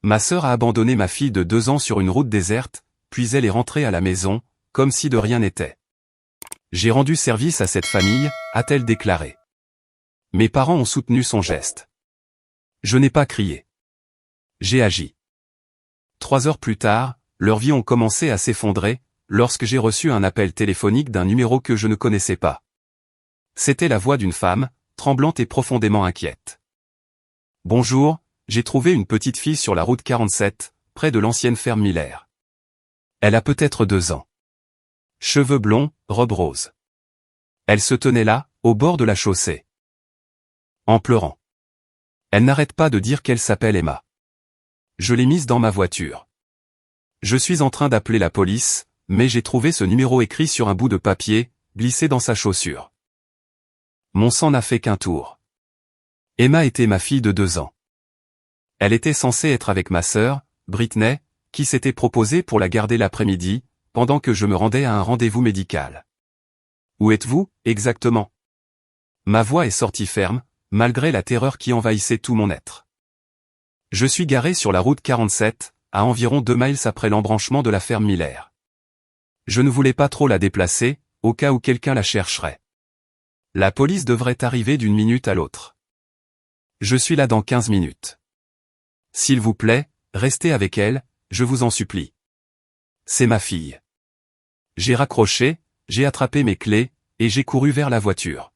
Ma sœur a abandonné ma fille de 2 ans sur une route déserte, puis elle est rentrée à la maison, comme si de rien n'était. J'ai rendu service à cette famille, a-t-elle déclaré. Mes parents ont soutenu son geste. Je n'ai pas crié. J'ai agi. 3 heures plus tard, leurs vies ont commencé à s'effondrer, lorsque j'ai reçu un appel téléphonique d'un numéro que je ne connaissais pas. C'était la voix d'une femme, tremblante et profondément inquiète. Bonjour, j'ai trouvé une petite fille sur la route 47, près de l'ancienne ferme Miller. Elle a peut-être 2 ans. Cheveux blonds, robe rose. Elle se tenait là, au bord de la chaussée. En pleurant. Elle n'arrête pas de dire qu'elle s'appelle Emma. Je l'ai mise dans ma voiture. Je suis en train d'appeler la police, mais j'ai trouvé ce numéro écrit sur un bout de papier, glissé dans sa chaussure. Mon sang n'a fait qu'un tour. Emma était ma fille de 2 ans. Elle était censée être avec ma sœur, Britney, qui s'était proposée pour la garder l'après-midi, pendant que je me rendais à un rendez-vous médical. Où êtes-vous, exactement? Ma voix est sortie ferme, malgré la terreur qui envahissait tout mon être. Je suis garé sur la route 47, à environ 2 miles après l'embranchement de la ferme Miller. Je ne voulais pas trop la déplacer, au cas où quelqu'un la chercherait. La police devrait arriver d'une minute à l'autre. Je suis là dans 15 minutes. S'il vous plaît, restez avec elle, je vous en supplie. C'est ma fille. J'ai raccroché, j'ai attrapé mes clés, et j'ai couru vers la voiture.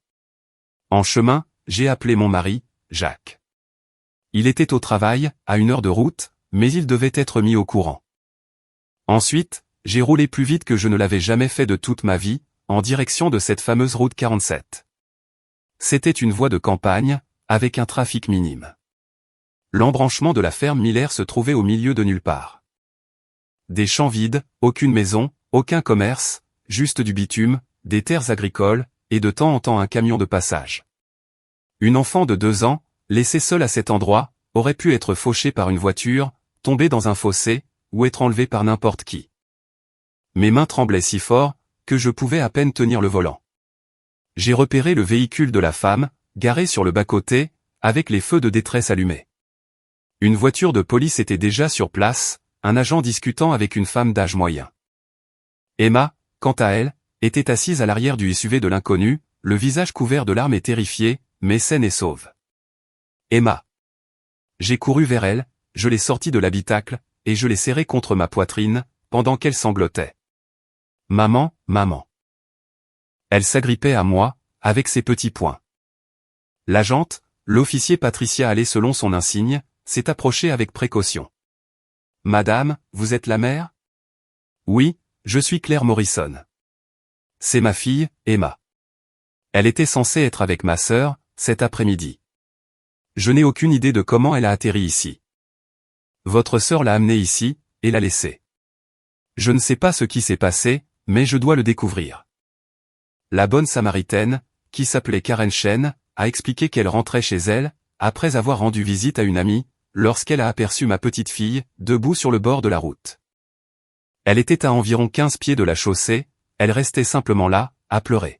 En chemin, j'ai appelé mon mari, Jacques. Il était au travail, à 1 heure de route, mais il devait être mis au courant. Ensuite, j'ai roulé plus vite que je ne l'avais jamais fait de toute ma vie, en direction de cette fameuse route 47. C'était une voie de campagne, avec un trafic minime. L'embranchement de la ferme Miller se trouvait au milieu de nulle part. Des champs vides, aucune maison, aucun commerce, juste du bitume, des terres agricoles, et de temps en temps un camion de passage. Une enfant de 2 ans, laissée seule à cet endroit, aurait pu être fauchée par une voiture, tomber dans un fossé, ou être enlevée par n'importe qui. Mes mains tremblaient si fort, que je pouvais à peine tenir le volant. J'ai repéré le véhicule de la femme, garé sur le bas-côté, avec les feux de détresse allumés. Une voiture de police était déjà sur place, un agent discutant avec une femme d'âge moyen. Emma, quant à elle, était assise à l'arrière du SUV de l'inconnu, le visage couvert de larmes et terrifiée, mais saine et sauve. Emma. J'ai couru vers elle, je l'ai sortie de l'habitacle, et je l'ai serrée contre ma poitrine, pendant qu'elle sanglotait. Maman, maman. Elle s'agrippait à moi, avec ses petits poings. L'agente, l'officier Patricia allait selon son insigne, s'est approchée avec précaution. Madame, vous êtes la mère? Oui, je suis Claire Morrison. C'est ma fille, Emma. Elle était censée être avec ma sœur, cet après-midi. Je n'ai aucune idée de comment elle a atterri ici. Votre sœur l'a amenée ici, et l'a laissée. Je ne sais pas ce qui s'est passé, mais je dois le découvrir. La bonne Samaritaine, qui s'appelait Karen Chen, a expliqué qu'elle rentrait chez elle, après avoir rendu visite à une amie, lorsqu'elle a aperçu ma petite fille, debout sur le bord de la route. Elle était à environ 15 pieds de la chaussée, elle restait simplement là, à pleurer.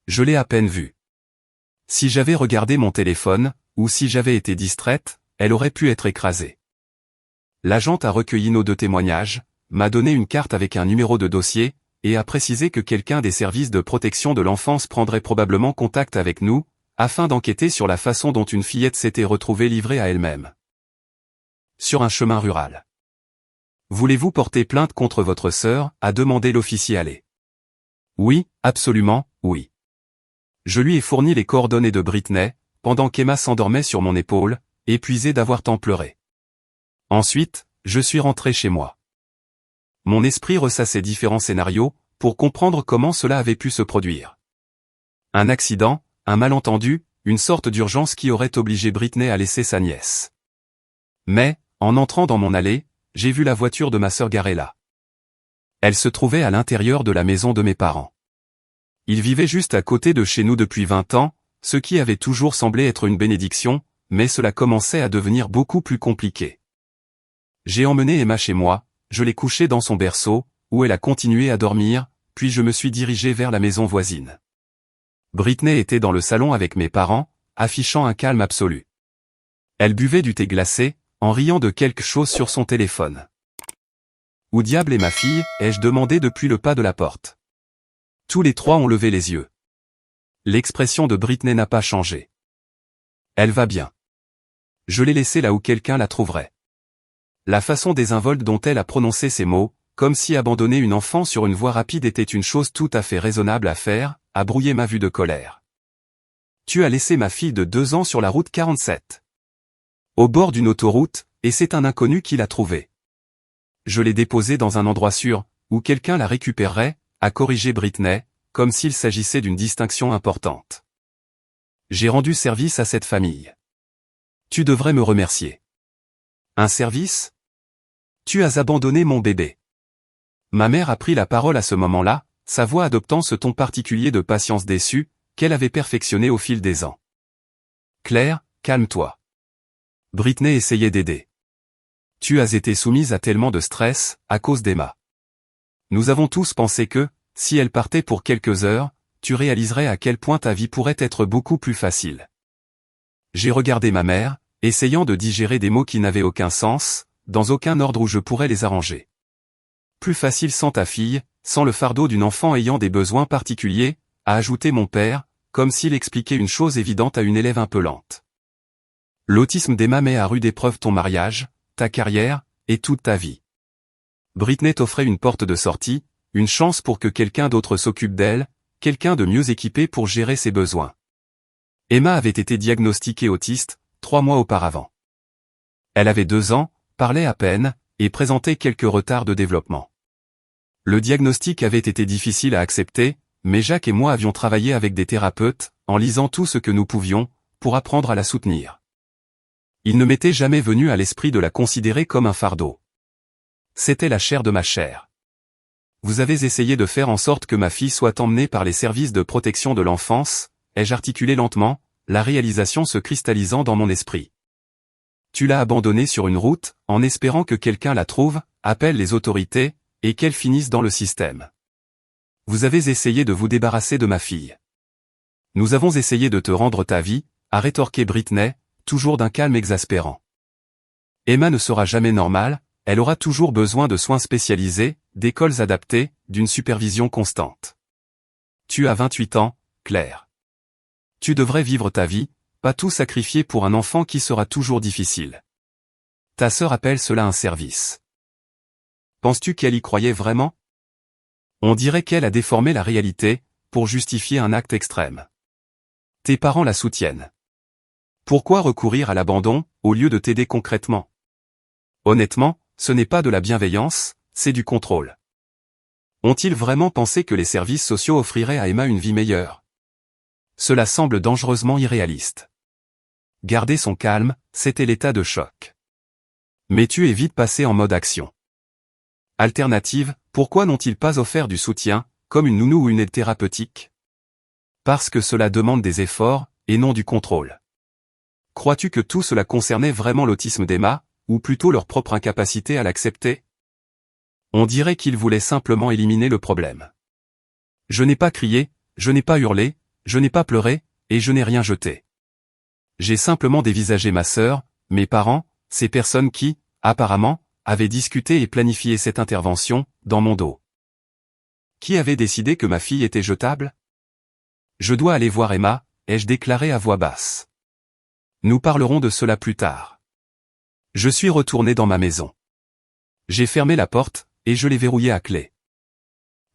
Je l'ai à peine vue. Si j'avais regardé mon téléphone, ou si j'avais été distraite, elle aurait pu être écrasée. L'agente a recueilli nos 2 témoignages, m'a donné une carte avec un numéro de dossier, et a précisé que quelqu'un des services de protection de l'enfance prendrait probablement contact avec nous, afin d'enquêter sur la façon dont une fillette s'était retrouvée livrée à elle-même. Sur un chemin rural. Voulez-vous porter plainte contre votre sœur, a demandé l'officier Allais. Oui, absolument, oui. Je lui ai fourni les coordonnées de Britney, pendant qu'Emma s'endormait sur mon épaule, épuisée d'avoir tant pleuré. Ensuite, je suis rentré chez moi. Mon esprit ressassait différents scénarios, pour comprendre comment cela avait pu se produire. Un accident, un malentendu, une sorte d'urgence qui aurait obligé Britney à laisser sa nièce. Mais, en entrant dans mon allée, j'ai vu la voiture de ma sœur garée là. Elle se trouvait à l'intérieur de la maison de mes parents. Ils vivaient juste à côté de chez nous depuis 20 ans, ce qui avait toujours semblé être une bénédiction, mais cela commençait à devenir beaucoup plus compliqué. J'ai emmené Emma chez moi, je l'ai couchée dans son berceau, où elle a continué à dormir, puis je me suis dirigé vers la maison voisine. Britney était dans le salon avec mes parents, affichant un calme absolu. Elle buvait du thé glacé, en riant de quelque chose sur son téléphone. Où diable est ma fille, ai-je demandé depuis le pas de la porte. Tous les trois ont levé les yeux. L'expression de Britney n'a pas changé. Elle va bien. Je l'ai laissée là où quelqu'un la trouverait. La façon désinvolte dont elle a prononcé ces mots, comme si abandonner une enfant sur une voie rapide était une chose tout à fait raisonnable à faire, a brouillé ma vue de colère. Tu as laissé ma fille de 2 ans sur la route 47. Au bord d'une autoroute, et c'est un inconnu qui l'a trouvée. Je l'ai déposée dans un endroit sûr, où quelqu'un la récupérerait, a corrigé Britney, comme s'il s'agissait d'une distinction importante. J'ai rendu service à cette famille. Tu devrais me remercier. Un service? Tu as abandonné mon bébé. Ma mère a pris la parole à ce moment-là, sa voix adoptant ce ton particulier de patience déçue, qu'elle avait perfectionné au fil des ans. Claire, calme-toi. Britney essayait d'aider. Tu as été soumise à tellement de stress, à cause d'Emma. Nous avons tous pensé que, si elle partait pour quelques heures, tu réaliserais à quel point ta vie pourrait être beaucoup plus facile. J'ai regardé ma mère, essayant de digérer des mots qui n'avaient aucun sens, dans aucun ordre où je pourrais les arranger. Plus facile sans ta fille, sans le fardeau d'une enfant ayant des besoins particuliers, a ajouté mon père, comme s'il expliquait une chose évidente à une élève un peu lente. L'autisme d'Emma met à rude épreuve ton mariage, ta carrière, et toute ta vie. Britney t'offrait une porte de sortie, une chance pour que quelqu'un d'autre s'occupe d'elle, quelqu'un de mieux équipé pour gérer ses besoins. Emma avait été diagnostiquée autiste, 3 mois auparavant. Elle avait 2 ans, parlait à peine, et présentait quelques retards de développement. Le diagnostic avait été difficile à accepter, mais Jacques et moi avions travaillé avec des thérapeutes, en lisant tout ce que nous pouvions, pour apprendre à la soutenir. Il ne m'était jamais venu à l'esprit de la considérer comme un fardeau. C'était la chair de ma chair. Vous avez essayé de faire en sorte que ma fille soit emmenée par les services de protection de l'enfance, ai-je articulé lentement, la réalisation se cristallisant dans mon esprit. Tu l'as abandonnée sur une route, en espérant que quelqu'un la trouve, appelle les autorités, et qu'elle finisse dans le système. Vous avez essayé de vous débarrasser de ma fille. Nous avons essayé de te rendre ta vie, a rétorqué Britney, toujours d'un calme exaspérant. Emma ne sera jamais normale, elle aura toujours besoin de soins spécialisés, d'écoles adaptées, d'une supervision constante. Tu as 28 ans, Claire. Tu devrais vivre ta vie, pas tout sacrifier pour un enfant qui sera toujours difficile. Ta sœur appelle cela un service. Penses-tu qu'elle y croyait vraiment? On dirait qu'elle a déformé la réalité, pour justifier un acte extrême. Tes parents la soutiennent. Pourquoi recourir à l'abandon, au lieu de t'aider concrètement? Honnêtement, ce n'est pas de la bienveillance, c'est du contrôle. Ont-ils vraiment pensé que les services sociaux offriraient à Emma une vie meilleure? Cela semble dangereusement irréaliste. Garder son calme, c'était l'état de choc. Mais tu es vite passé en mode action. Alternative, pourquoi n'ont-ils pas offert du soutien, comme une nounou ou une aide thérapeutique? Parce que cela demande des efforts, et non du contrôle. Crois-tu que tout cela concernait vraiment l'autisme d'Emma, ou plutôt leur propre incapacité à l'accepter? On dirait qu'ils voulaient simplement éliminer le problème. Je n'ai pas crié, je n'ai pas hurlé, je n'ai pas pleuré, et je n'ai rien jeté. J'ai simplement dévisagé ma sœur, mes parents, ces personnes qui, apparemment, avaient discuté et planifié cette intervention, dans mon dos. Qui avait décidé que ma fille était jetable? Je dois aller voir Emma, ai-je déclaré à voix basse. Nous parlerons de cela plus tard. Je suis retourné dans ma maison. J'ai fermé la porte, et je l'ai verrouillée à clé.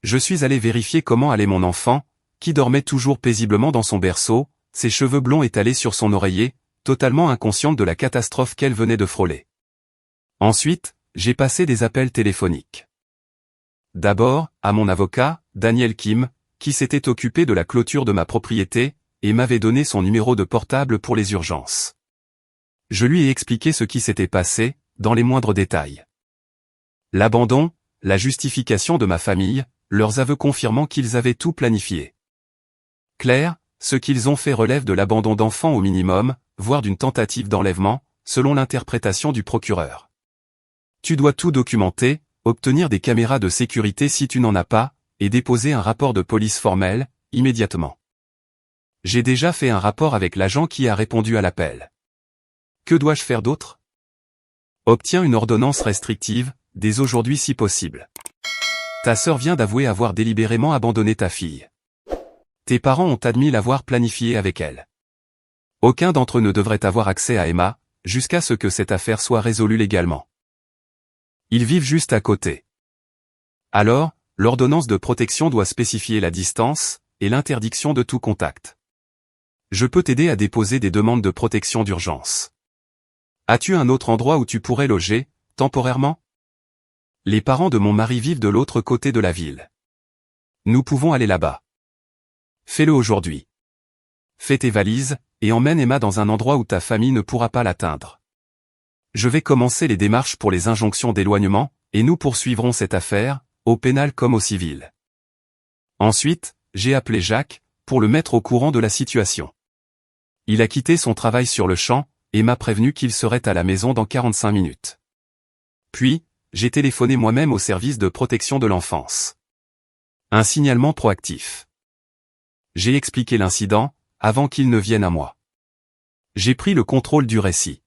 Je suis allé vérifier comment allait mon enfant, qui dormait toujours paisiblement dans son berceau, ses cheveux blonds étalés sur son oreiller, totalement inconsciente de la catastrophe qu'elle venait de frôler. Ensuite, j'ai passé des appels téléphoniques. D'abord, à mon avocat, Daniel Kim, qui s'était occupé de la clôture de ma propriété, et m'avait donné son numéro de portable pour les urgences. Je lui ai expliqué ce qui s'était passé, dans les moindres détails. L'abandon, la justification de ma famille, leurs aveux confirmant qu'ils avaient tout planifié. Claire, ce qu'ils ont fait relève de l'abandon d'enfants au minimum, voire d'une tentative d'enlèvement, selon l'interprétation du procureur. Tu dois tout documenter, obtenir des caméras de sécurité si tu n'en as pas, et déposer un rapport de police formel, immédiatement. J'ai déjà fait un rapport avec l'agent qui a répondu à l'appel. Que dois-je faire d'autre? Obtiens une ordonnance restrictive, dès aujourd'hui si possible. Ta sœur vient d'avouer avoir délibérément abandonné ta fille. Tes parents ont admis l'avoir planifié avec elle. Aucun d'entre eux ne devrait avoir accès à Emma, jusqu'à ce que cette affaire soit résolue légalement. Ils vivent juste à côté. Alors, l'ordonnance de protection doit spécifier la distance, et l'interdiction de tout contact. Je peux t'aider à déposer des demandes de protection d'urgence. As-tu un autre endroit où tu pourrais loger, temporairement? Les parents de mon mari vivent de l'autre côté de la ville. Nous pouvons aller là-bas. Fais-le aujourd'hui. Fais tes valises, et emmène Emma dans un endroit où ta famille ne pourra pas l'atteindre. Je vais commencer les démarches pour les injonctions d'éloignement, et nous poursuivrons cette affaire, au pénal comme au civil. Ensuite, j'ai appelé Jacques, pour le mettre au courant de la situation. Il a quitté son travail sur le champ, et m'a prévenu qu'il serait à la maison dans 45 minutes. Puis, j'ai téléphoné moi-même au service de protection de l'enfance. Un signalement proactif. J'ai expliqué l'incident, avant qu'il ne vienne à moi. J'ai pris le contrôle du récit.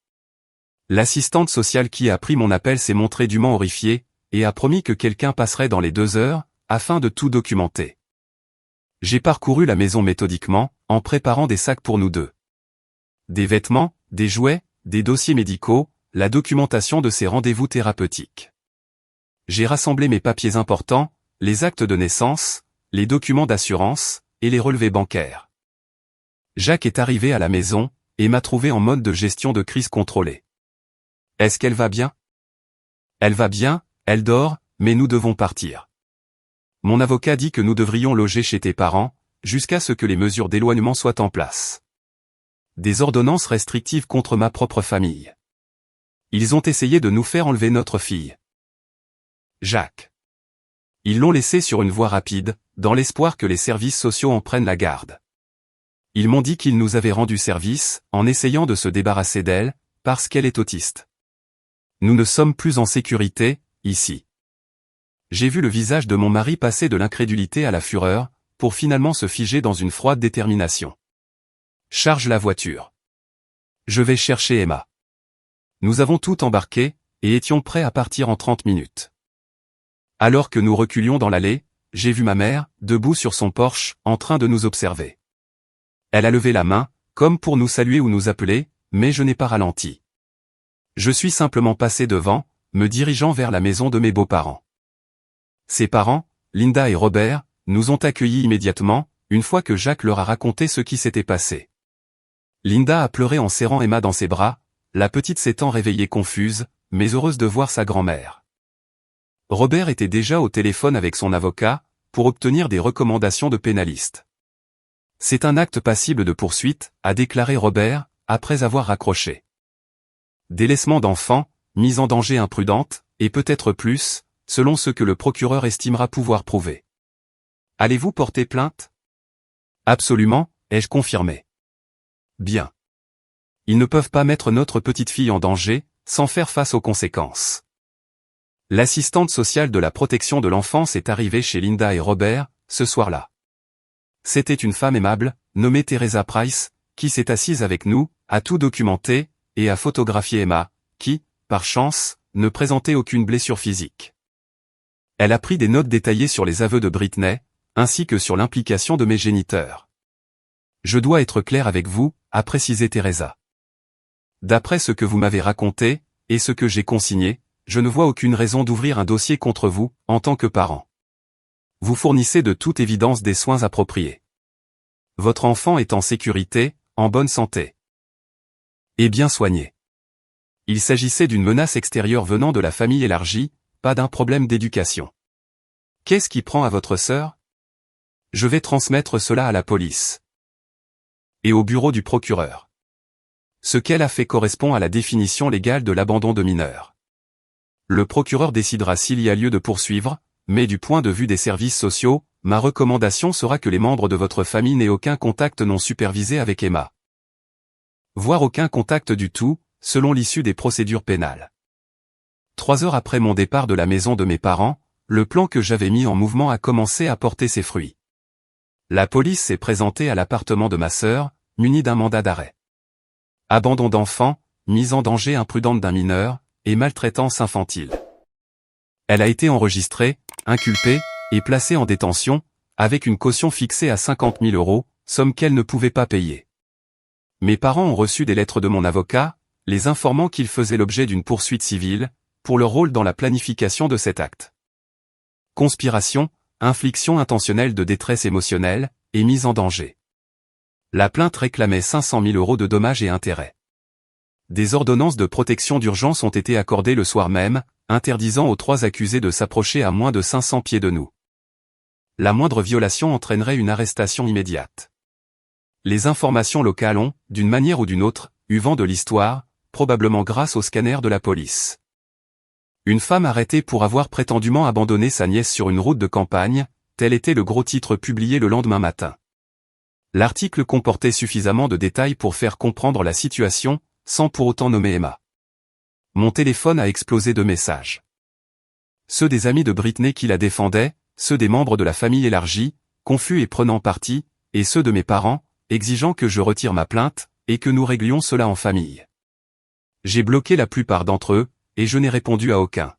L'assistante sociale qui a pris mon appel s'est montrée dûment horrifiée, et a promis que quelqu'un passerait dans les 2 heures, afin de tout documenter. J'ai parcouru la maison méthodiquement, en préparant des sacs pour nous deux. Des vêtements, des jouets, des dossiers médicaux, la documentation de ces rendez-vous thérapeutiques. J'ai rassemblé mes papiers importants, les actes de naissance, les documents d'assurance, et les relevés bancaires. Jacques est arrivé à la maison, et m'a trouvé en mode de gestion de crise contrôlée. Est-ce qu'elle va bien? Elle va bien, elle dort, mais nous devons partir. Mon avocat dit que nous devrions loger chez tes parents, jusqu'à ce que les mesures d'éloignement soient en place. Des ordonnances restrictives contre ma propre famille. Ils ont essayé de nous faire enlever notre fille. Jacques. Ils l'ont laissée sur une voie rapide, dans l'espoir que les services sociaux en prennent la garde. Ils m'ont dit qu'ils nous avaient rendu service, en essayant de se débarrasser d'elle, parce qu'elle est autiste. Nous ne sommes plus en sécurité, ici. J'ai vu le visage de mon mari passer de l'incrédulité à la fureur, pour finalement se figer dans une froide détermination. Charge la voiture. Je vais chercher Emma. Nous avons tout embarqué, et étions prêts à partir en 30 minutes. Alors que nous reculions dans l'allée, j'ai vu ma mère, debout sur son porche, en train de nous observer. Elle a levé la main, comme pour nous saluer ou nous appeler, mais je n'ai pas ralenti. Je suis simplement passé devant, me dirigeant vers la maison de mes beaux-parents. Ses parents, Linda et Robert, nous ont accueillis immédiatement, une fois que Jacques leur a raconté ce qui s'était passé. Linda a pleuré en serrant Emma dans ses bras, la petite s'étant réveillée confuse, mais heureuse de voir sa grand-mère. Robert était déjà au téléphone avec son avocat, pour obtenir des recommandations de pénaliste. C'est un acte passible de poursuite, a déclaré Robert, après avoir raccroché. Délaissement d'enfant, mise en danger imprudente, et peut-être plus, selon ce que le procureur estimera pouvoir prouver. Allez-vous porter plainte? Absolument, ai-je confirmé. Bien. Ils ne peuvent pas mettre notre petite fille en danger, sans faire face aux conséquences. L'assistante sociale de la protection de l'enfance est arrivée chez Linda et Robert, ce soir-là. C'était une femme aimable, nommée Teresa Price, qui s'est assise avec nous, a tout documenté, et a photographié Emma, qui, par chance, ne présentait aucune blessure physique. Elle a pris des notes détaillées sur les aveux de Britney, ainsi que sur l'implication de mes géniteurs. Je dois être clair avec vous, a précisé Teresa. D'après ce que vous m'avez raconté, et ce que j'ai consigné, je ne vois aucune raison d'ouvrir un dossier contre vous, en tant que parent. Vous fournissez de toute évidence des soins appropriés. Votre enfant est en sécurité, en bonne santé. Et bien soigné. Il s'agissait d'une menace extérieure venant de la famille élargie, pas d'un problème d'éducation. Qu'est-ce qui prend à votre sœur? Je vais transmettre cela à la police. Et au bureau du procureur. Ce qu'elle a fait correspond à la définition légale de l'abandon de mineur. Le procureur décidera s'il y a lieu de poursuivre, mais du point de vue des services sociaux, ma recommandation sera que les membres de votre famille n'aient aucun contact non supervisé avec Emma. Voire aucun contact du tout, selon l'issue des procédures pénales. 3 heures après mon départ de la maison de mes parents, le plan que j'avais mis en mouvement a commencé à porter ses fruits. La police s'est présentée à l'appartement de ma sœur, munie d'un mandat d'arrêt. Abandon d'enfant, mise en danger imprudente d'un mineur, et maltraitance infantile. Elle a été enregistrée, inculpée, et placée en détention, avec une caution fixée à 50 000 €, somme qu'elle ne pouvait pas payer. Mes parents ont reçu des lettres de mon avocat, les informant qu'ils faisaient l'objet d'une poursuite civile, pour leur rôle dans la planification de cet acte. Conspiration, infliction intentionnelle de détresse émotionnelle, et mise en danger. La plainte réclamait 500 000 € de dommages et intérêts. Des ordonnances de protection d'urgence ont été accordées le soir même, interdisant aux 3 accusés de s'approcher à moins de 500 pieds de nous. La moindre violation entraînerait une arrestation immédiate. Les informations locales ont, d'une manière ou d'une autre, eu vent de l'histoire, probablement grâce au scanner de la police. Une femme arrêtée pour avoir prétendument abandonné sa nièce sur une route de campagne, tel était le gros titre publié le lendemain matin. L'article comportait suffisamment de détails pour faire comprendre la situation, sans pour autant nommer Emma. Mon téléphone a explosé de messages. Ceux des amis de Britney qui la défendaient, ceux des membres de la famille élargie, confus et prenant parti, et ceux de mes parents, exigeant que je retire ma plainte, et que nous réglions cela en famille. J'ai bloqué la plupart d'entre eux, et je n'ai répondu à aucun.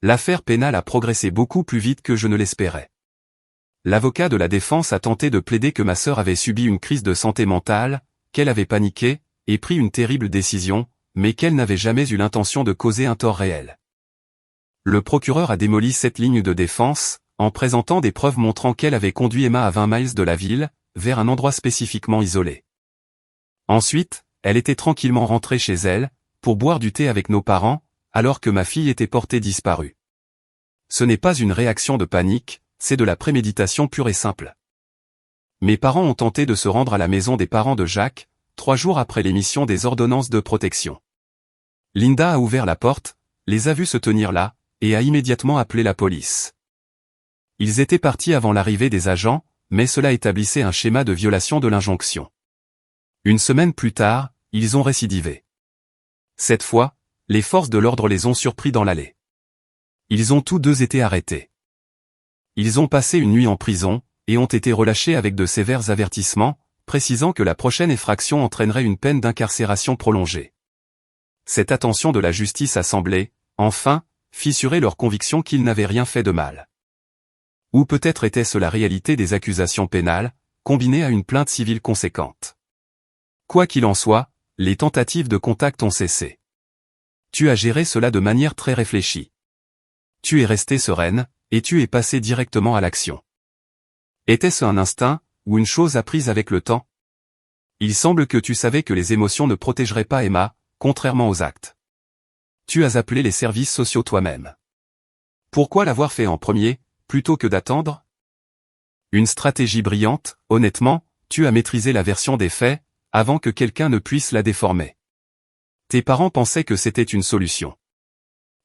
L'affaire pénale a progressé beaucoup plus vite que je ne l'espérais. L'avocat de la défense a tenté de plaider que ma sœur avait subi une crise de santé mentale, qu'elle avait paniqué, et pris une terrible décision, mais qu'elle n'avait jamais eu l'intention de causer un tort réel. Le procureur a démoli cette ligne de défense, en présentant des preuves montrant qu'elle avait conduit Emma à 20 miles de la ville, vers un endroit spécifiquement isolé. Ensuite, elle était tranquillement rentrée chez elle, pour boire du thé avec nos parents, alors que ma fille était portée disparue. Ce n'est pas une réaction de panique, c'est de la préméditation pure et simple. Mes parents ont tenté de se rendre à la maison des parents de Jacques, 3 jours après l'émission des ordonnances de protection. Linda a ouvert la porte, les a vus se tenir là, et a immédiatement appelé la police. Ils étaient partis avant l'arrivée des agents, mais cela établissait un schéma de violation de l'injonction. Une semaine plus tard, ils ont récidivé. Cette fois, les forces de l'ordre les ont surpris dans l'allée. Ils ont tous deux été arrêtés. Ils ont passé une nuit en prison, et ont été relâchés avec de sévères avertissements, précisant que la prochaine effraction entraînerait une peine d'incarcération prolongée. Cette attention de la justice a semblé, enfin, fissurer leur conviction qu'ils n'avaient rien fait de mal. Ou peut-être était-ce la réalité des accusations pénales, combinée à une plainte civile conséquente. Quoi qu'il en soit, les tentatives de contact ont cessé. Tu as géré cela de manière très réfléchie. Tu es restée sereine, et tu es passée directement à l'action. Était-ce un instinct, ou une chose apprise avec le temps? Il semble que tu savais que les émotions ne protégeraient pas Emma, contrairement aux actes. Tu as appelé les services sociaux toi-même. Pourquoi l'avoir fait en premier, plutôt que d'attendre? Une stratégie brillante, honnêtement, tu as maîtrisé la version des faits, avant que quelqu'un ne puisse la déformer. Tes parents pensaient que c'était une solution.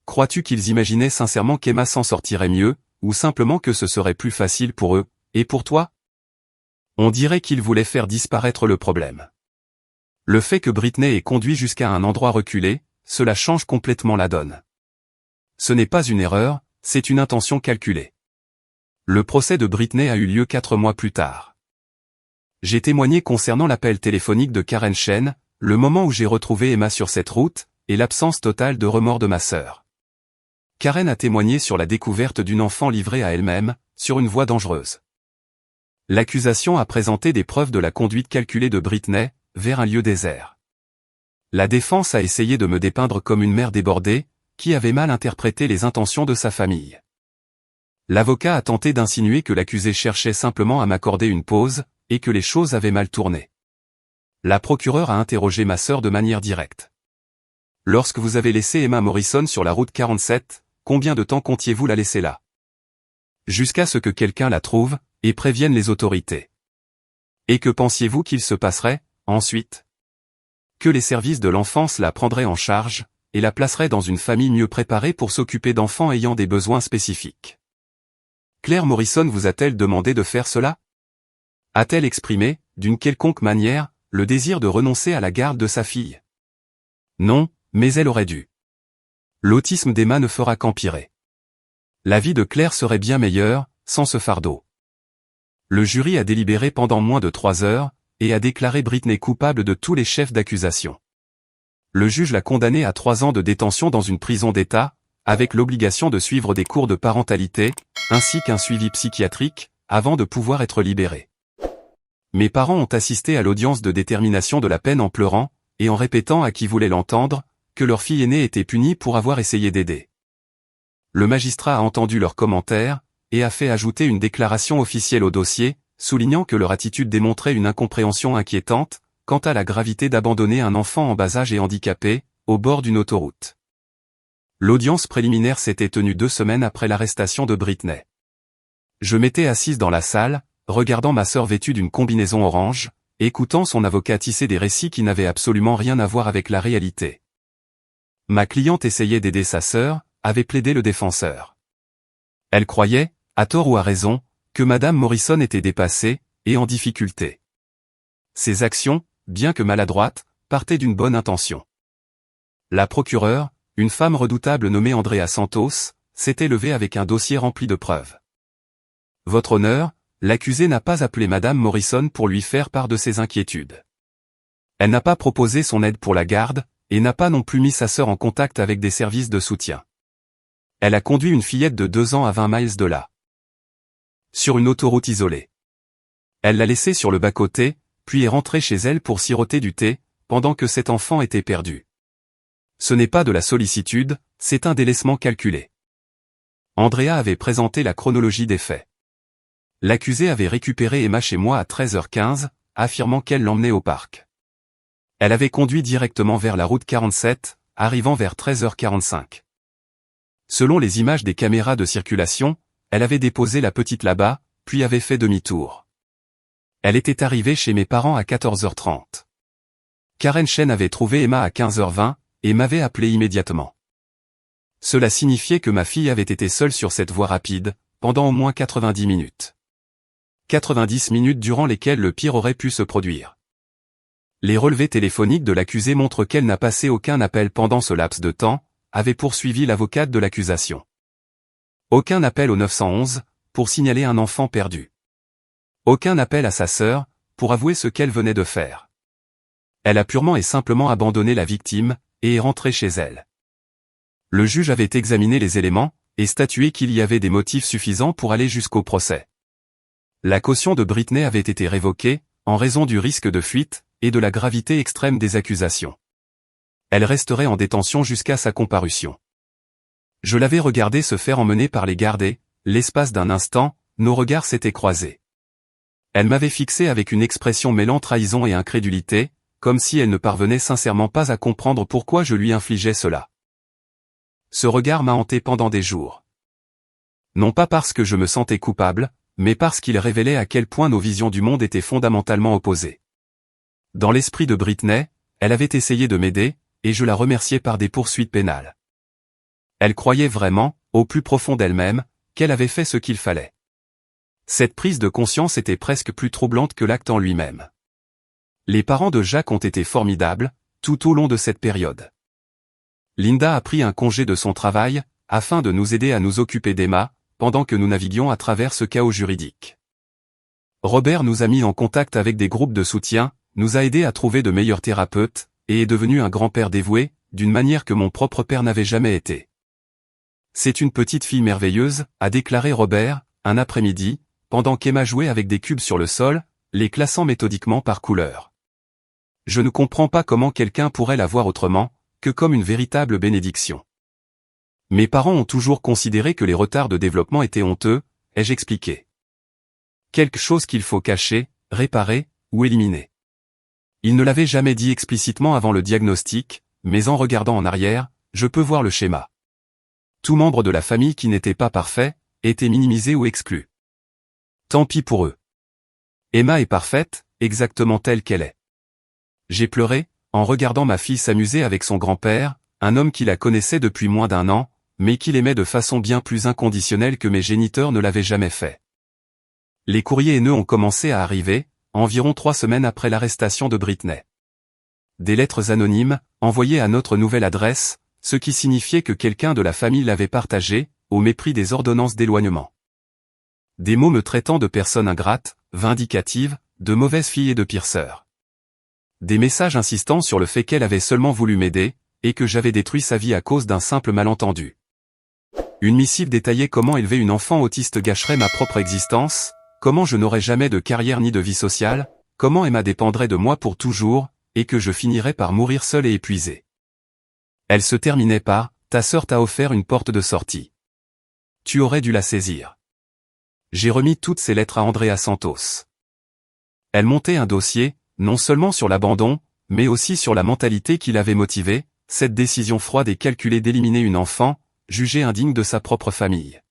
Crois-tu qu'ils imaginaient sincèrement qu'Emma s'en sortirait mieux, ou simplement que ce serait plus facile pour eux, et pour toi? On dirait qu'ils voulaient faire disparaître le problème. Le fait que Britney ait conduit jusqu'à un endroit reculé, cela change complètement la donne. Ce n'est pas une erreur, c'est une intention calculée. Le procès de Britney a eu lieu 4 mois plus tard. J'ai témoigné concernant l'appel téléphonique de Karen Chen, le moment où j'ai retrouvé Emma sur cette route, et l'absence totale de remords de ma sœur. Karen a témoigné sur la découverte d'une enfant livrée à elle-même, sur une voie dangereuse. L'accusation a présenté des preuves de la conduite calculée de Britney, vers un lieu désert. La défense a essayé de me dépeindre comme une mère débordée, qui avait mal interprété les intentions de sa famille. L'avocat a tenté d'insinuer que l'accusé cherchait simplement à m'accorder une pause, et que les choses avaient mal tourné. La procureure a interrogé ma sœur de manière directe. Lorsque vous avez laissé Emma Morrison sur la route 47, combien de temps comptiez-vous la laisser là? Jusqu'à ce que quelqu'un la trouve, et prévienne les autorités. Et que pensiez-vous qu'il se passerait, ensuite? Que les services de l'enfance la prendraient en charge, et la placeraient dans une famille mieux préparée pour s'occuper d'enfants ayant des besoins spécifiques. Claire Morrison vous a-t-elle demandé de faire cela? A-t-elle exprimé, d'une quelconque manière, le désir de renoncer à la garde de sa fille? Non, mais elle aurait dû. L'autisme d'Emma ne fera qu'empirer. La vie de Claire serait bien meilleure, sans ce fardeau. Le jury a délibéré pendant moins de 3 heures, et a déclaré Britney coupable de tous les chefs d'accusation. Le juge l'a condamnée à 3 ans de détention dans une prison d'État, avec l'obligation de suivre des cours de parentalité, ainsi qu'un suivi psychiatrique, avant de pouvoir être libérée. Mes parents ont assisté à l'audience de détermination de la peine en pleurant, et en répétant à qui voulait l'entendre, que leur fille aînée était punie pour avoir essayé d'aider. Le magistrat a entendu leurs commentaires, et a fait ajouter une déclaration officielle au dossier, soulignant que leur attitude démontrait une incompréhension inquiétante, quant à la gravité d'abandonner un enfant en bas âge et handicapé, au bord d'une autoroute. L'audience préliminaire s'était tenue 2 semaines après l'arrestation de Britney. Je m'étais assise dans la salle, regardant ma sœur vêtue d'une combinaison orange, écoutant son avocat tisser des récits qui n'avaient absolument rien à voir avec la réalité. Ma cliente essayait d'aider sa sœur, avait plaidé le défenseur. Elle croyait, à tort ou à raison, que Madame Morrison était dépassée, et en difficulté. Ses actions, bien que maladroites, partaient d'une bonne intention. La procureure, une femme redoutable nommée Andrea Santos, s'était levée avec un dossier rempli de preuves. Votre honneur, l'accusée n'a pas appelé Madame Morrison pour lui faire part de ses inquiétudes. Elle n'a pas proposé son aide pour la garde, et n'a pas non plus mis sa sœur en contact avec des services de soutien. Elle a conduit une fillette de 2 ans à 20 miles de là. Sur une autoroute isolée. Elle l'a laissée sur le bas-côté, puis est rentrée chez elle pour siroter du thé, pendant que cet enfant était perdu. Ce n'est pas de la sollicitude, c'est un délaissement calculé. Andrea avait présenté la chronologie des faits. L'accusée avait récupéré Emma chez moi à 13h15, affirmant qu'elle l'emmenait au parc. Elle avait conduit directement vers la route 47, arrivant vers 13h45. Selon les images des caméras de circulation, elle avait déposé la petite là-bas, puis avait fait demi-tour. Elle était arrivée chez mes parents à 14h30. Karen Chen avait trouvé Emma à 15h20, et m'avait appelé immédiatement. Cela signifiait que ma fille avait été seule sur cette voie rapide, pendant au moins 90 minutes. 90 minutes durant lesquelles le pire aurait pu se produire. Les relevés téléphoniques de l'accusée montrent qu'elle n'a passé aucun appel pendant ce laps de temps, avait poursuivi l'avocate de l'accusation. Aucun appel au 911, pour signaler un enfant perdu. Aucun appel à sa sœur, pour avouer ce qu'elle venait de faire. Elle a purement et simplement abandonné la victime, et est rentrée chez elle. Le juge avait examiné les éléments, et statué qu'il y avait des motifs suffisants pour aller jusqu'au procès. La caution de Britney avait été révoquée, en raison du risque de fuite, et de la gravité extrême des accusations. Elle resterait en détention jusqu'à sa comparution. Je l'avais regardée se faire emmener par les gardés, l'espace d'un instant, nos regards s'étaient croisés. Elle m'avait fixé avec une expression mêlant trahison et incrédulité, comme si elle ne parvenait sincèrement pas à comprendre pourquoi je lui infligeais cela. Ce regard m'a hanté pendant des jours. Non pas parce que je me sentais coupable, mais parce qu'il révélait à quel point nos visions du monde étaient fondamentalement opposées. Dans l'esprit de Britney, elle avait essayé de m'aider, et je la remerciais par des poursuites pénales. Elle croyait vraiment, au plus profond d'elle-même, qu'elle avait fait ce qu'il fallait. Cette prise de conscience était presque plus troublante que l'acte en lui-même. Les parents de Jacques ont été formidables, tout au long de cette période. Linda a pris un congé de son travail, afin de nous aider à nous occuper d'Emma, pendant que nous naviguions à travers ce chaos juridique. Robert nous a mis en contact avec des groupes de soutien, nous a aidés à trouver de meilleurs thérapeutes, et est devenu un grand-père dévoué, d'une manière que mon propre père n'avait jamais été. C'est une petite fille merveilleuse, a déclaré Robert, un après-midi, pendant qu'Emma jouait avec des cubes sur le sol, les classant méthodiquement par couleur. Je ne comprends pas comment quelqu'un pourrait la voir autrement, que comme une véritable bénédiction. Mes parents ont toujours considéré que les retards de développement étaient honteux, ai-je expliqué. Quelque chose qu'il faut cacher, réparer, ou éliminer. Ils ne l'avaient jamais dit explicitement avant le diagnostic, mais en regardant en arrière, je peux voir le schéma. Tout membre de la famille qui n'était pas parfait, était minimisé ou exclu. Tant pis pour eux. Emma est parfaite, exactement telle qu'elle est. J'ai pleuré, en regardant ma fille s'amuser avec son grand-père, un homme qui la connaissait depuis moins d'1 an, mais qui l'aimait de façon bien plus inconditionnelle que mes géniteurs ne l'avaient jamais fait. Les courriers haineux ont commencé à arriver, environ 3 semaines après l'arrestation de Britney. Des lettres anonymes, envoyées à notre nouvelle adresse, ce qui signifiait que quelqu'un de la famille l'avait partagé, au mépris des ordonnances d'éloignement. Des mots me traitant de personne ingrate, vindicative, de mauvaise fille et de pire sœur. Des messages insistant sur le fait qu'elle avait seulement voulu m'aider, et que j'avais détruit sa vie à cause d'un simple malentendu. Une missive détaillait comment élever une enfant autiste gâcherait ma propre existence, comment je n'aurais jamais de carrière ni de vie sociale, comment Emma dépendrait de moi pour toujours, et que je finirais par mourir seul et épuisé. Elle se terminait par « Ta sœur t'a offert une porte de sortie. Tu aurais dû la saisir. » J'ai remis toutes ces lettres à Andrea Santos. Elle montait un dossier, non seulement sur l'abandon, mais aussi sur la mentalité qui l'avait motivé, cette décision froide et calculée d'éliminer une enfant, jugée indigne de sa propre famille.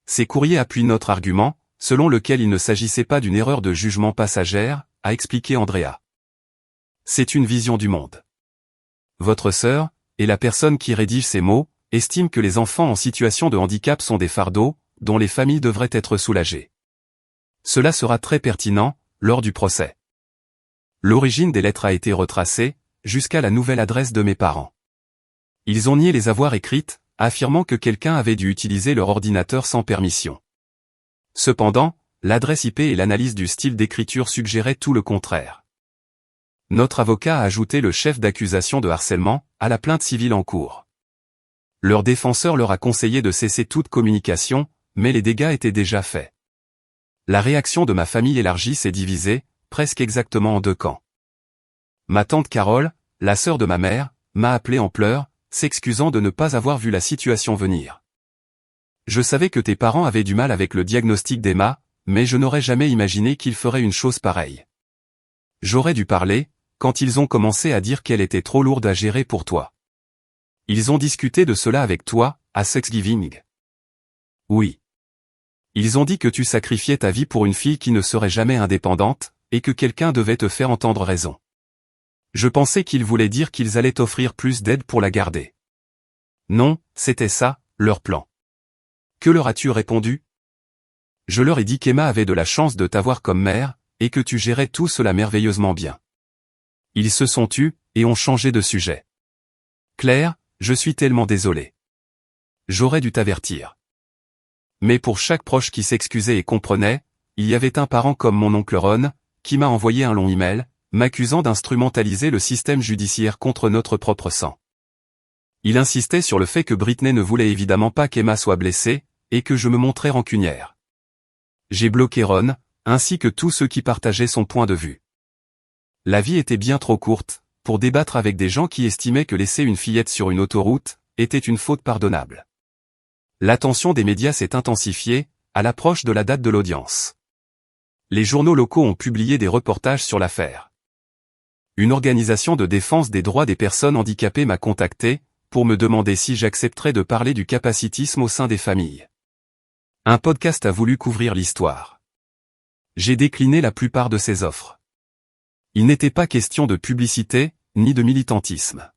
Ces courriers appuient notre argument, selon lequel il ne s'agissait pas d'une erreur de jugement passagère, a expliqué Andrea. C'est une vision du monde. Votre sœur, et la personne qui rédige ces mots, estime que les enfants en situation de handicap sont des fardeaux, dont les familles devraient être soulagées. Cela sera très pertinent, lors du procès. L'origine des lettres a été retracée, jusqu'à la nouvelle adresse de mes parents. Ils ont nié les avoir écrites, affirmant que quelqu'un avait dû utiliser leur ordinateur sans permission. Cependant, l'adresse IP et l'analyse du style d'écriture suggéraient tout le contraire. Notre avocat a ajouté le chef d'accusation de harcèlement à la plainte civile en cours. Leur défenseur leur a conseillé de cesser toute communication, mais les dégâts étaient déjà faits. La réaction de ma famille élargie s'est divisée, presque exactement en deux camps. Ma tante Carole, la sœur de ma mère, m'a appelé en pleurs, s'excusant de ne pas avoir vu la situation venir. Je savais que tes parents avaient du mal avec le diagnostic d'Emma, mais je n'aurais jamais imaginé qu'ils feraient une chose pareille. J'aurais dû parler, quand ils ont commencé à dire qu'elle était trop lourde à gérer pour toi. Ils ont discuté de cela avec toi, à Thanksgiving. Oui. Ils ont dit que tu sacrifiais ta vie pour une fille qui ne serait jamais indépendante, et que quelqu'un devait te faire entendre raison. Je pensais qu'ils voulaient dire qu'ils allaient t'offrir plus d'aide pour la garder. Non, c'était ça, leur plan. Que leur as-tu répondu? Je leur ai dit qu'Emma avait de la chance de t'avoir comme mère, et que tu gérais tout cela merveilleusement bien. Ils se sont tus, et ont changé de sujet. Claire, je suis tellement désolé. J'aurais dû t'avertir. Mais pour chaque proche qui s'excusait et comprenait, il y avait un parent comme mon oncle Ron, qui m'a envoyé un long email, m'accusant d'instrumentaliser le système judiciaire contre notre propre sang. Il insistait sur le fait que Britney ne voulait évidemment pas qu'Emma soit blessée, et que je me montrais rancunière. J'ai bloqué Ron, ainsi que tous ceux qui partageaient son point de vue. La vie était bien trop courte, pour débattre avec des gens qui estimaient que laisser une fillette sur une autoroute, était une faute pardonnable. L'attention des médias s'est intensifiée, à l'approche de la date de l'audience. Les journaux locaux ont publié des reportages sur l'affaire. Une organisation de défense des droits des personnes handicapées m'a contacté, pour me demander si j'accepterais de parler du capacitisme au sein des familles. Un podcast a voulu couvrir l'histoire. J'ai décliné la plupart de ces offres. Il n'était pas question de publicité, ni de militantisme.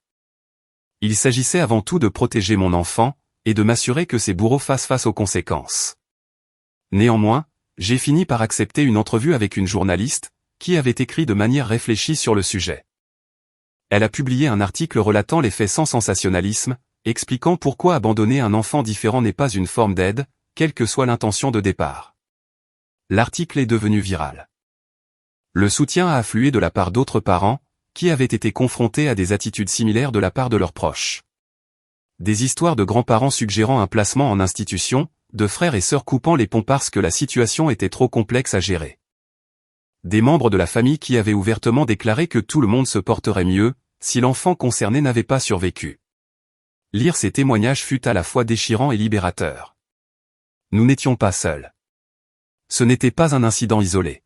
Il s'agissait avant tout de protéger mon enfant, et de m'assurer que ses bourreaux fassent face aux conséquences. Néanmoins, j'ai fini par accepter une entrevue avec une journaliste, qui avait écrit de manière réfléchie sur le sujet. Elle a publié un article relatant les faits sans sensationnalisme, expliquant pourquoi abandonner un enfant différent n'est pas une forme d'aide, quelle que soit l'intention de départ. L'article est devenu viral. Le soutien a afflué de la part d'autres parents, qui avaient été confrontés à des attitudes similaires de la part de leurs proches. Des histoires de grands-parents suggérant un placement en institution, de frères et sœurs coupant les ponts parce que la situation était trop complexe à gérer. Des membres de la famille qui avaient ouvertement déclaré que tout le monde se porterait mieux, si l'enfant concerné n'avait pas survécu. Lire ces témoignages fut à la fois déchirant et libérateur. Nous n'étions pas seuls. Ce n'était pas un incident isolé.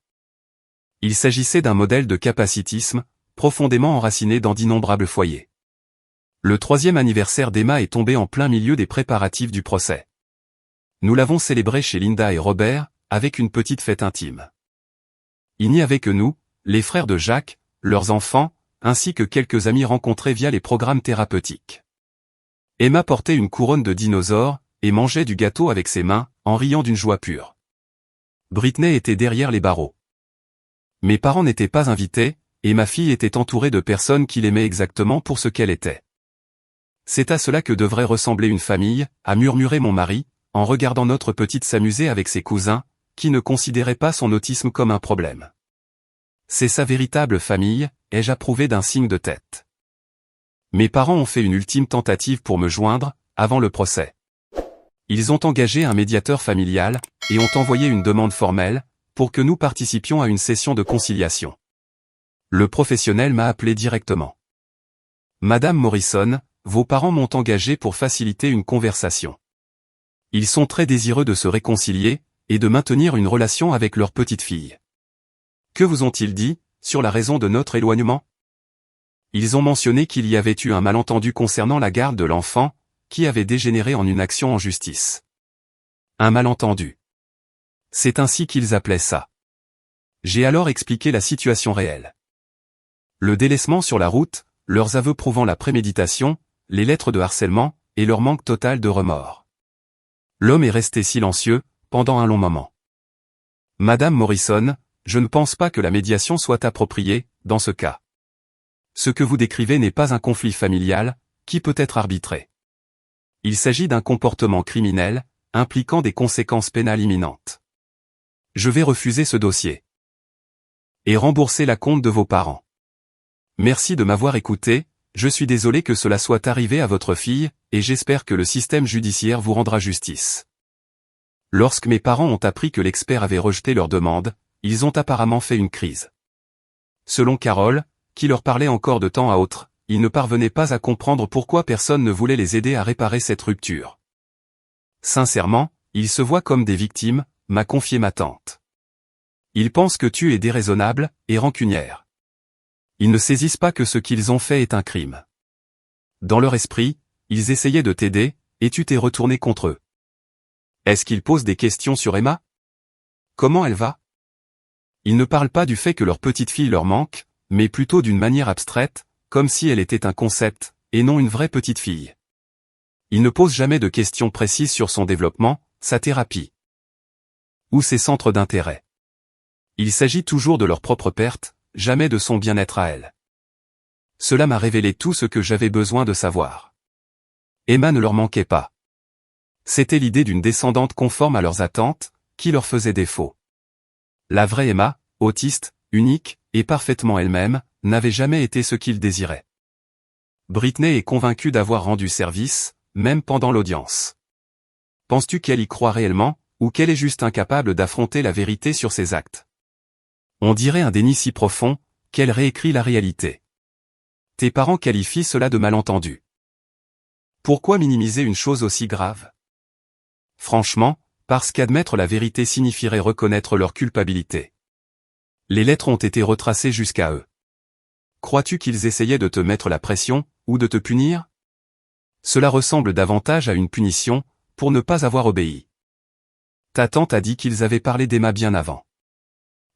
Il s'agissait d'un modèle de capacitisme, profondément enraciné dans d'innombrables foyers. Le 3e anniversaire d'Emma est tombé en plein milieu des préparatifs du procès. Nous l'avons célébré chez Linda et Robert, avec une petite fête intime. Il n'y avait que nous, les frères de Jacques, leurs enfants, ainsi que quelques amis rencontrés via les programmes thérapeutiques. Emma portait une couronne de dinosaure, et mangeait du gâteau avec ses mains, en riant d'une joie pure. Britney était derrière les barreaux. Mes parents n'étaient pas invités, et ma fille était entourée de personnes qui l'aimaient exactement pour ce qu'elle était. C'est à cela que devrait ressembler une famille, a murmuré mon mari, en regardant notre petite s'amuser avec ses cousins, qui ne considéraient pas son autisme comme un problème. C'est sa véritable famille, ai-je approuvé d'un signe de tête. Mes parents ont fait une ultime tentative pour me joindre, avant le procès. Ils ont engagé un médiateur familial, et ont envoyé une demande formelle, pour que nous participions à une session de conciliation. Le professionnel m'a appelé directement. Madame Morrison, vos parents m'ont engagé pour faciliter une conversation. Ils sont très désireux de se réconcilier, et de maintenir une relation avec leur petite fille. Que vous ont-ils dit, sur la raison de notre éloignement? Ils ont mentionné qu'il y avait eu un malentendu concernant la garde de l'enfant, qui avait dégénéré en une action en justice. Un malentendu. C'est ainsi qu'ils appelaient ça. J'ai alors expliqué la situation réelle. Le délaissement sur la route, leurs aveux prouvant la préméditation, les lettres de harcèlement, et leur manque total de remords. L'homme est resté silencieux, pendant un long moment. Madame Morrison, je ne pense pas que la médiation soit appropriée, dans ce cas. Ce que vous décrivez n'est pas un conflit familial, qui peut être arbitré. Il s'agit d'un comportement criminel, impliquant des conséquences pénales imminentes. Je vais refuser ce dossier. Et rembourser l'acompte de vos parents. Merci de m'avoir écouté, je suis désolé que cela soit arrivé à votre fille, et j'espère que le système judiciaire vous rendra justice. Lorsque mes parents ont appris que l'expert avait rejeté leur demande, ils ont apparemment fait une crise. Selon Carole, qui leur parlait encore de temps à autre, ils ne parvenaient pas à comprendre pourquoi personne ne voulait les aider à réparer cette rupture. Sincèrement, ils se voient comme des victimes, m'a confié ma tante. Ils pensent que tu es déraisonnable, et rancunière. Ils ne saisissent pas que ce qu'ils ont fait est un crime. Dans leur esprit, ils essayaient de t'aider, et tu t'es retourné contre eux. Est-ce qu'ils posent des questions sur Emma? Comment elle va? Ils ne parlent pas du fait que leur petite fille leur manque, mais plutôt d'une manière abstraite, comme si elle était un concept, et non une vraie petite fille. Ils ne posent jamais de questions précises sur son développement, sa thérapie. Ou ses centres d'intérêt. Il s'agit toujours de leur propre perte, jamais de son bien-être à elle. Cela m'a révélé tout ce que j'avais besoin de savoir. Emma ne leur manquait pas. C'était l'idée d'une descendante conforme à leurs attentes, qui leur faisait défaut. La vraie Emma, autiste, unique, et parfaitement elle-même, n'avait jamais été ce qu'ils désiraient. Britney est convaincue d'avoir rendu service, même pendant l'audience. Penses-tu qu'elle y croit réellement, ou qu'elle est juste incapable d'affronter la vérité sur ses actes? On dirait un déni si profond, qu'elle réécrit la réalité. Tes parents qualifient cela de malentendu. Pourquoi minimiser une chose aussi grave? Franchement, parce qu'admettre la vérité signifierait reconnaître leur culpabilité. Les lettres ont été retracées jusqu'à eux. Crois-tu qu'ils essayaient de te mettre la pression, ou de te punir? Cela ressemble davantage à une punition, pour ne pas avoir obéi. Ta tante a dit qu'ils avaient parlé d'Emma bien avant.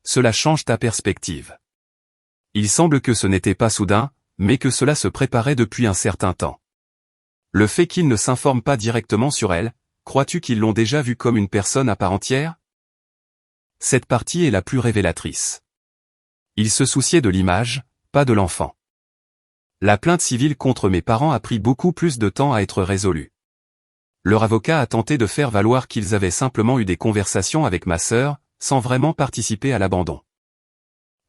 Cela change ta perspective. Il semble que ce n'était pas soudain, mais que cela se préparait depuis un certain temps. Le fait qu'ils ne s'informent pas directement sur elle, crois-tu qu'ils l'ont déjà vue comme une personne à part entière? Cette partie est la plus révélatrice. Ils se souciaient de l'image, pas de l'enfant. La plainte civile contre mes parents a pris beaucoup plus de temps à être résolue. Leur avocat a tenté de faire valoir qu'ils avaient simplement eu des conversations avec ma sœur, sans vraiment participer à l'abandon.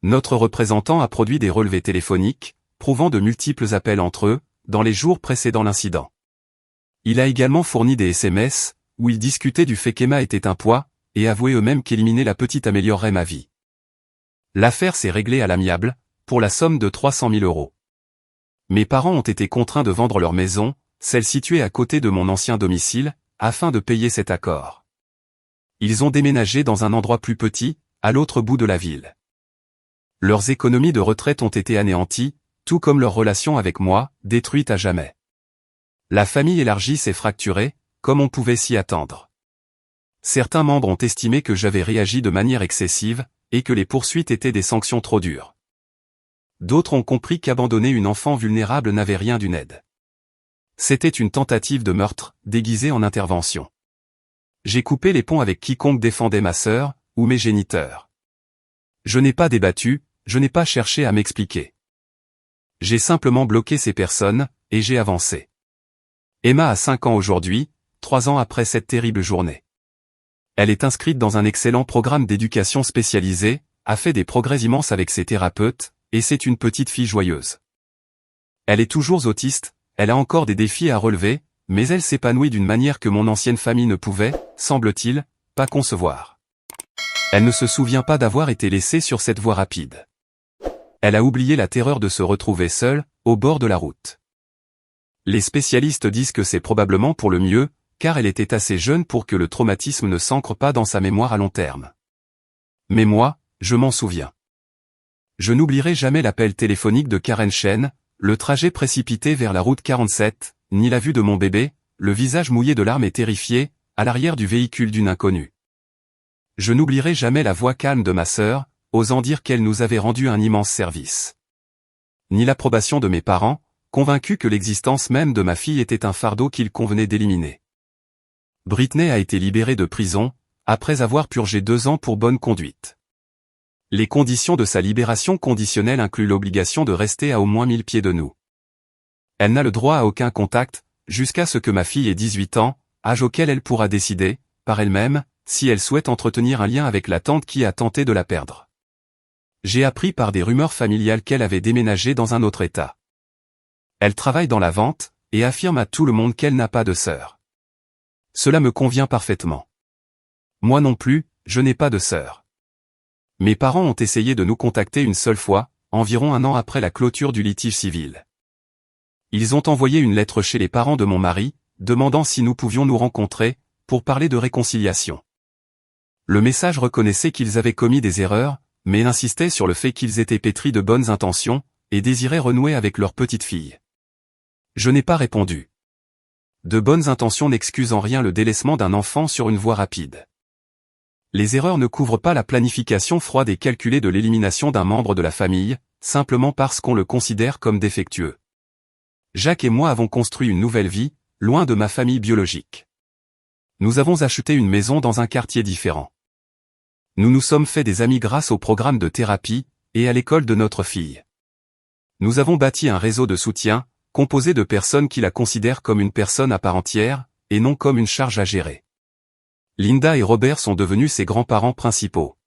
Notre représentant a produit des relevés téléphoniques, prouvant de multiples appels entre eux, dans les jours précédant l'incident. Il a également fourni des SMS, où ils discutaient du fait qu'Emma était un poids, et avouaient eux-mêmes qu'éliminer la petite améliorerait ma vie. L'affaire s'est réglée à l'amiable, pour la somme de 300 000 €. Mes parents ont été contraints de vendre leur maison, celle située à côté de mon ancien domicile, afin de payer cet accord. Ils ont déménagé dans un endroit plus petit, à l'autre bout de la ville. Leurs économies de retraite ont été anéanties, tout comme leur relation avec moi, détruite à jamais. La famille élargie s'est fracturée, comme on pouvait s'y attendre. Certains membres ont estimé que j'avais réagi de manière excessive, et que les poursuites étaient des sanctions trop dures. D'autres ont compris qu'abandonner une enfant vulnérable n'avait rien d'une aide. C'était une tentative de meurtre, déguisée en intervention. J'ai coupé les ponts avec quiconque défendait ma sœur, ou mes géniteurs. Je n'ai pas débattu, je n'ai pas cherché à m'expliquer. J'ai simplement bloqué ces personnes, et j'ai avancé. Emma a 5 ans aujourd'hui, 3 ans après cette terrible journée. Elle est inscrite dans un excellent programme d'éducation spécialisée, a fait des progrès immenses avec ses thérapeutes, et c'est une petite fille joyeuse. Elle est toujours autiste, elle a encore des défis à relever, mais elle s'épanouit d'une manière que mon ancienne famille ne pouvait, semble-t-il, pas concevoir. Elle ne se souvient pas d'avoir été laissée sur cette voie rapide. Elle a oublié la terreur de se retrouver seule, au bord de la route. Les spécialistes disent que c'est probablement pour le mieux, car elle était assez jeune pour que le traumatisme ne s'ancre pas dans sa mémoire à long terme. Mais moi, je m'en souviens. Je n'oublierai jamais l'appel téléphonique de Karen Chen, le trajet précipité vers la route 47, ni la vue de mon bébé, le visage mouillé de larmes et terrifié, à l'arrière du véhicule d'une inconnue. Je n'oublierai jamais la voix calme de ma sœur, osant dire qu'elle nous avait rendu un immense service. Ni l'approbation de mes parents, convaincus que l'existence même de ma fille était un fardeau qu'il convenait d'éliminer. Britney a été libérée de prison, après avoir purgé 2 ans pour bonne conduite. Les conditions de sa libération conditionnelle incluent l'obligation de rester à au moins 1000 pieds de nous. Elle n'a le droit à aucun contact, jusqu'à ce que ma fille ait 18 ans, âge auquel elle pourra décider, par elle-même, si elle souhaite entretenir un lien avec la tante qui a tenté de la perdre. J'ai appris par des rumeurs familiales qu'elle avait déménagé dans un autre état. Elle travaille dans la vente, et affirme à tout le monde qu'elle n'a pas de sœur. Cela me convient parfaitement. Moi non plus, je n'ai pas de sœur. Mes parents ont essayé de nous contacter une seule fois, environ 1 an après la clôture du litige civil. Ils ont envoyé une lettre chez les parents de mon mari, demandant si nous pouvions nous rencontrer, pour parler de réconciliation. Le message reconnaissait qu'ils avaient commis des erreurs, mais insistait sur le fait qu'ils étaient pétris de bonnes intentions, et désiraient renouer avec leur petite fille. Je n'ai pas répondu. De bonnes intentions n'excusent en rien le délaissement d'un enfant sur une voie rapide. Les erreurs ne couvrent pas la planification froide et calculée de l'élimination d'un membre de la famille, simplement parce qu'on le considère comme défectueux. Jacques et moi avons construit une nouvelle vie, loin de ma famille biologique. Nous avons acheté une maison dans un quartier différent. Nous nous sommes fait des amis grâce au programme de thérapie, et à l'école de notre fille. Nous avons bâti un réseau de soutien, composé de personnes qui la considèrent comme une personne à part entière, et non comme une charge à gérer. Linda et Robert sont devenus ses grands-parents principaux.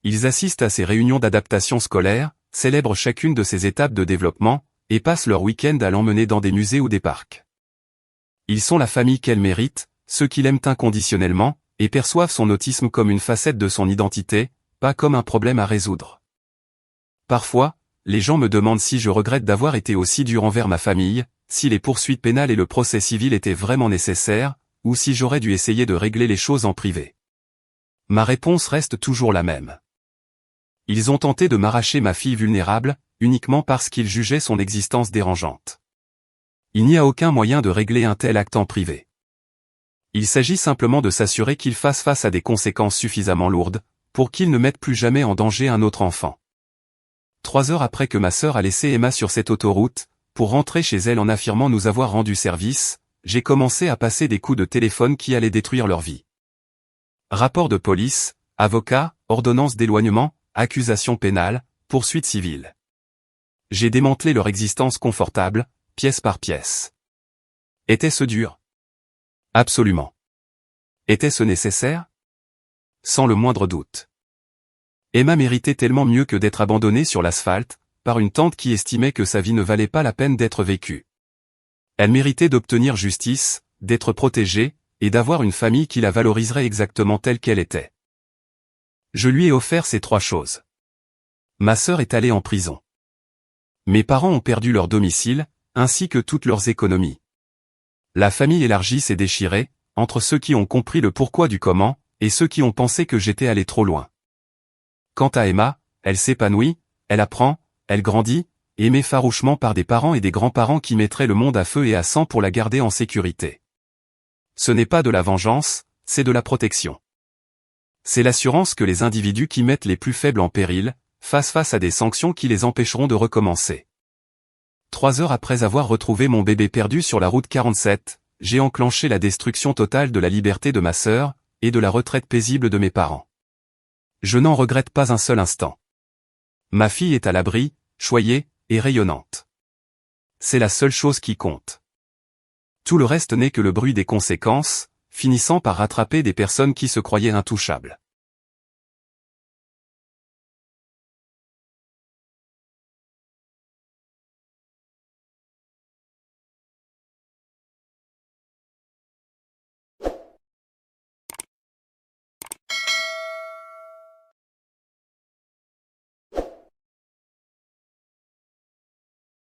Ils assistent à ses réunions d'adaptation scolaire, célèbrent chacune de ses étapes de développement, et passent leur week-end à l'emmener dans des musées ou des parcs. Ils sont la famille qu'elle mérite, ceux qui l'aiment inconditionnellement, et perçoivent son autisme comme une facette de son identité, pas comme un problème à résoudre. Parfois, les gens me demandent si je regrette d'avoir été aussi dur envers ma famille, si les poursuites pénales et le procès civil étaient vraiment nécessaires, ou si j'aurais dû essayer de régler les choses en privé. Ma réponse reste toujours la même. Ils ont tenté de m'arracher ma fille vulnérable, uniquement parce qu'ils jugeaient son existence dérangeante. Il n'y a aucun moyen de régler un tel acte en privé. Il s'agit simplement de s'assurer qu'il fasse face à des conséquences suffisamment lourdes, pour qu'il ne mette plus jamais en danger un autre enfant. 3 heures après que ma sœur a laissé Emma sur cette autoroute, pour rentrer chez elle en affirmant nous avoir rendu service, j'ai commencé à passer des coups de téléphone qui allaient détruire leur vie. Rapport de police, avocat, ordonnance d'éloignement, accusation pénale, poursuite civile. J'ai démantelé leur existence confortable, pièce par pièce. Était-ce dur? Absolument. Était-ce nécessaire? Sans le moindre doute. Emma méritait tellement mieux que d'être abandonnée sur l'asphalte, par une tante qui estimait que sa vie ne valait pas la peine d'être vécue. Elle méritait d'obtenir justice, d'être protégée, et d'avoir une famille qui la valoriserait exactement telle qu'elle était. Je lui ai offert ces 3 choses. Ma sœur est allée en prison. Mes parents ont perdu leur domicile, ainsi que toutes leurs économies. La famille élargie s'est déchirée, entre ceux qui ont compris le pourquoi du comment, et ceux qui ont pensé que j'étais allé trop loin. Quant à Emma, elle s'épanouit, elle apprend, elle grandit, aimée farouchement par des parents et des grands-parents qui mettraient le monde à feu et à sang pour la garder en sécurité. Ce n'est pas de la vengeance, c'est de la protection. C'est l'assurance que les individus qui mettent les plus faibles en péril, fassent face à des sanctions qui les empêcheront de recommencer. 3 heures après avoir retrouvé mon bébé perdu sur la route 47, j'ai enclenché la destruction totale de la liberté de ma sœur, et de la retraite paisible de mes parents. Je n'en regrette pas un seul instant. Ma fille est à l'abri, choyée, et rayonnante. C'est la seule chose qui compte. Tout le reste n'est que le bruit des conséquences, finissant par rattraper des personnes qui se croyaient intouchables.